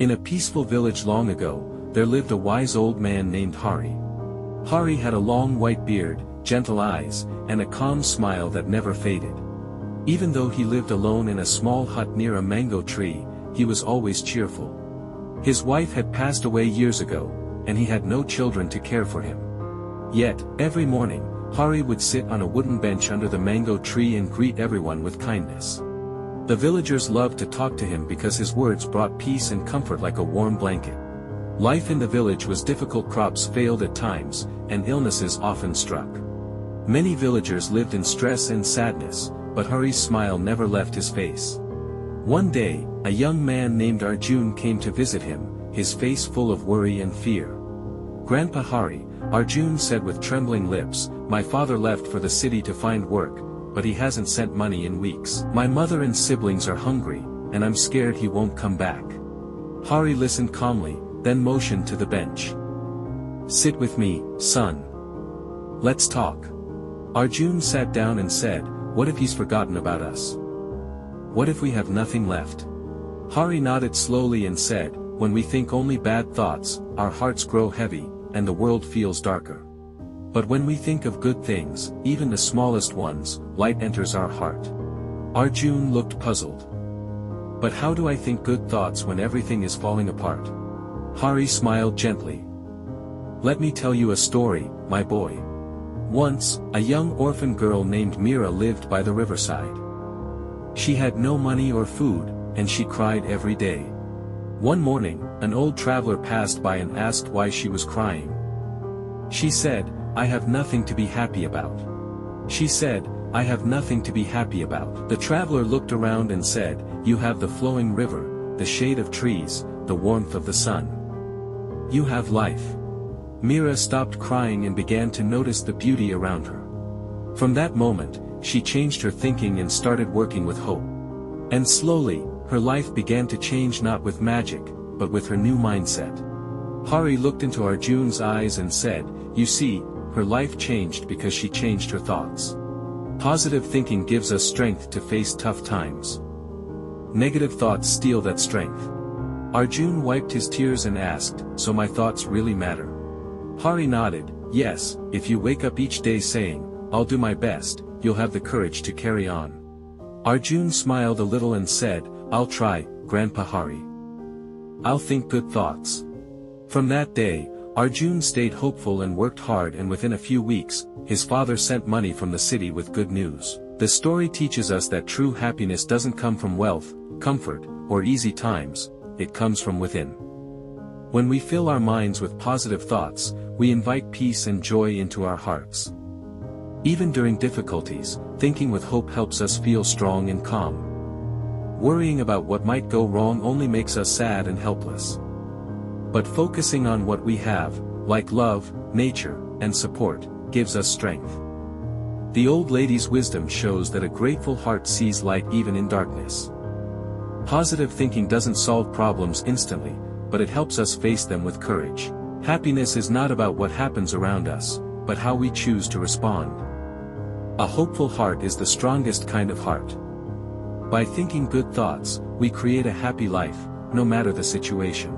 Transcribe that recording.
In a peaceful village long ago, there lived a wise old man named Hari. Hari had a long white beard, gentle eyes, and a calm smile that never faded. Even though he lived alone in a small hut near a mango tree, he was always cheerful. His wife had passed away years ago, and he had no children to care for him. Yet, every morning, Hari would sit on a wooden bench under the mango tree and greet everyone with kindness. The villagers loved to talk to him because his words brought peace and comfort like a warm blanket. Life in the village was difficult, crops failed at times, and illnesses often struck. Many villagers lived in stress and sadness, but Hari's smile never left his face. One day, a young man named Arjun came to visit him, his face full of worry and fear. "Grandpa Hari," Arjun said with trembling lips, "my father left for the city to find work, but he hasn't sent money in weeks. My mother and siblings are hungry, and I'm scared he won't come back." Hari listened calmly, then motioned to the bench. "Sit with me, son. Let's talk." Arjun sat down and said, "What if he's forgotten about us? What if we have nothing left?" Hari nodded slowly and said, "When we think only bad thoughts, our hearts grow heavy, and the world feels darker. But when we think of good things, even the smallest ones, light enters our heart." Arjun looked puzzled. "But how do I think good thoughts when everything is falling apart?" Hari smiled gently. "Let me tell you a story, my boy. Once, a young orphan girl named Mira lived by the riverside. She had no money or food, and she cried every day. One morning, an old traveler passed by and asked why she was crying. She said, "I have nothing to be happy about." She said, "I have nothing to be happy about." The traveler looked around and said, "You have the flowing river, the shade of trees, the warmth of the sun. You have life." Mira stopped crying and began to notice the beauty around her. From that moment, she changed her thinking and started working with hope. And slowly, her life began to change, not with magic, but with her new mindset. Hari looked into Arjun's eyes and said, "You see, her life changed because she changed her thoughts. Positive thinking gives us strength to face tough times. Negative thoughts steal that strength." Arjun wiped his tears and asked, "So my thoughts really matter?" Hari nodded, "Yes, if you wake up each day saying, 'I'll do my best,' you'll have the courage to carry on." Arjun smiled a little and said, "I'll try, Grandpa Hari. I'll think good thoughts." From that day, Arjun stayed hopeful and worked hard, and within a few weeks, his father sent money from the city with good news. The story teaches us that true happiness doesn't come from wealth, comfort, or easy times, it comes from within. When we fill our minds with positive thoughts, we invite peace and joy into our hearts. Even during difficulties, thinking with hope helps us feel strong and calm. Worrying about what might go wrong only makes us sad and helpless. But focusing on what we have, like love, nature, and support, gives us strength. The old lady's wisdom shows that a grateful heart sees light even in darkness. Positive thinking doesn't solve problems instantly, but it helps us face them with courage. Happiness is not about what happens around us, but how we choose to respond. A hopeful heart is the strongest kind of heart. By thinking good thoughts, we create a happy life, no matter the situation.